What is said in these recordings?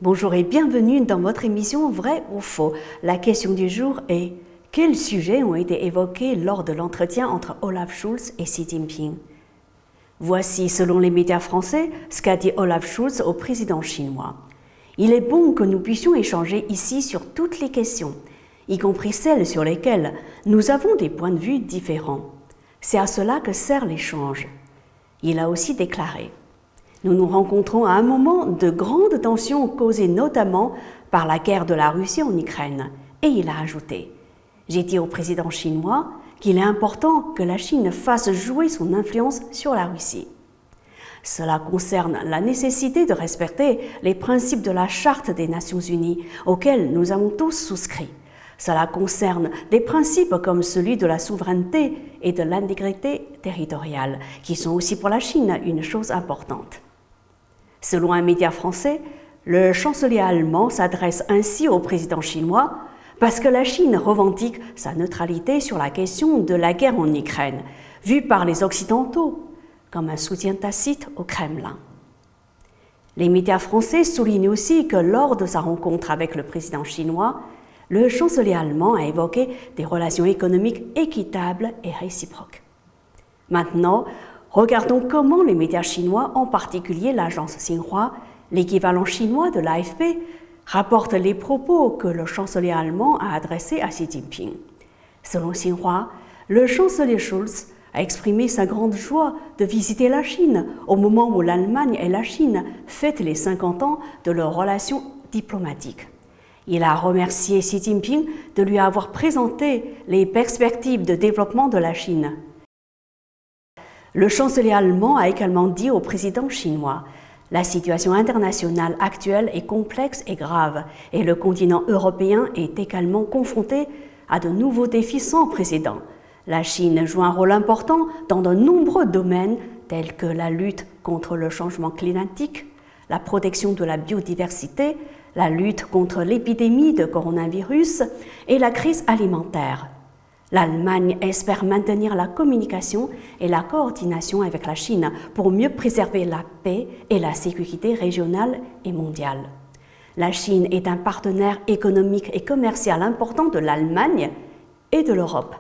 Bonjour et bienvenue dans votre émission Vrai ou Faux. La question du jour est: quels sujets ont été évoqués lors de l'entretien entre Olaf Scholz et Xi Jinping? Voici, selon les médias français, ce qu'a dit Olaf Scholz au président chinois. Il est bon que nous puissions échanger ici sur toutes les questions, y compris celles sur lesquelles nous avons des points de vue différents. C'est à cela que sert l'échange. Il a aussi déclaré: nous nous rencontrons à un moment de grande tension causée notamment par la guerre de la Russie en Ukraine. Et il a ajouté: j'ai dit au président chinois qu'il est important que la Chine fasse jouer son influence sur la Russie. Cela concerne la nécessité de respecter les principes de la Charte des Nations Unies auxquels nous avons tous souscrit. Cela concerne des principes comme celui de la souveraineté et de l'intégrité territoriale, qui sont aussi pour la Chine une chose importante. Selon un média français, le chancelier allemand s'adresse ainsi au président chinois parce que la Chine revendique sa neutralité sur la question de la guerre en Ukraine, vue par les Occidentaux comme un soutien tacite au Kremlin. Les médias français soulignent aussi que lors de sa rencontre avec le président chinois, le chancelier allemand a évoqué des relations économiques équitables et réciproques. Maintenant, regardons comment les médias chinois, en particulier l'agence Xinhua, l'équivalent chinois de l'AFP, rapportent les propos que le chancelier allemand a adressés à Xi Jinping. Selon Xinhua, le chancelier Scholz a exprimé sa grande joie de visiter la Chine au moment où l'Allemagne et la Chine fêtent les 50 ans de leurs relations diplomatiques. Il a remercié Xi Jinping de lui avoir présenté les perspectives de développement de la Chine. Le chancelier allemand a également dit au président chinois: la situation internationale actuelle est complexe et grave, et le continent européen est également confronté à de nouveaux défis sans précédent. La Chine joue un rôle important dans de nombreux domaines tels que la lutte contre le changement climatique, la protection de la biodiversité, la lutte contre l'épidémie de coronavirus et la crise alimentaire. L'Allemagne espère maintenir la communication et la coordination avec la Chine pour mieux préserver la paix et la sécurité régionale et mondiale. La Chine est un partenaire économique et commercial important de l'Allemagne et de l'Europe.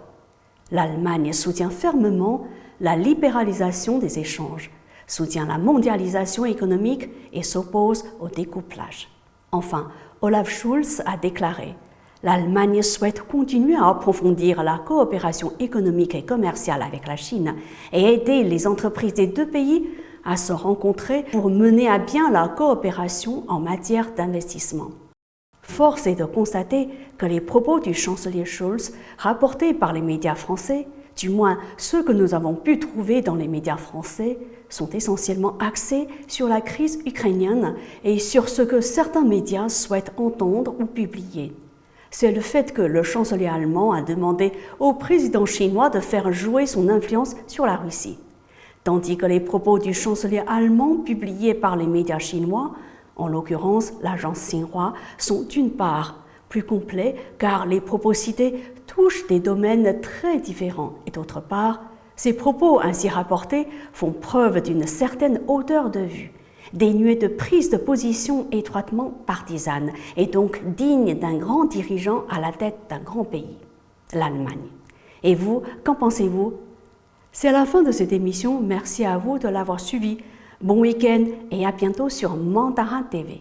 L'Allemagne soutient fermement la libéralisation des échanges, soutient la mondialisation économique et s'oppose au découplage. Enfin, Olaf Scholz a déclaré: l'Allemagne souhaite continuer à approfondir la coopération économique et commerciale avec la Chine et aider les entreprises des deux pays à se rencontrer pour mener à bien la coopération en matière d'investissement. Force est de constater que les propos du chancelier Scholz, rapportés par les médias français, du moins ceux que nous avons pu trouver dans les médias français, sont essentiellement axés sur la crise ukrainienne et sur ce que certains médias souhaitent entendre ou publier. C'est le fait que le chancelier allemand a demandé au président chinois de faire jouer son influence sur la Russie, tandis que les propos du chancelier allemand publiés par les médias chinois, en l'occurrence l'agence Xinhua, sont d'une part plus complets car les propos cités touchent des domaines très différents et d'autre part, ces propos ainsi rapportés font preuve d'une certaine hauteur de vue, dénués de prise de position étroitement partisane et donc dignes d'un grand dirigeant à la tête d'un grand pays, l'Allemagne. Et vous, qu'en pensez-vous? C'est la fin de cette émission. Merci à vous de l'avoir suivi. Bon week-end et à bientôt sur Mandarin TV.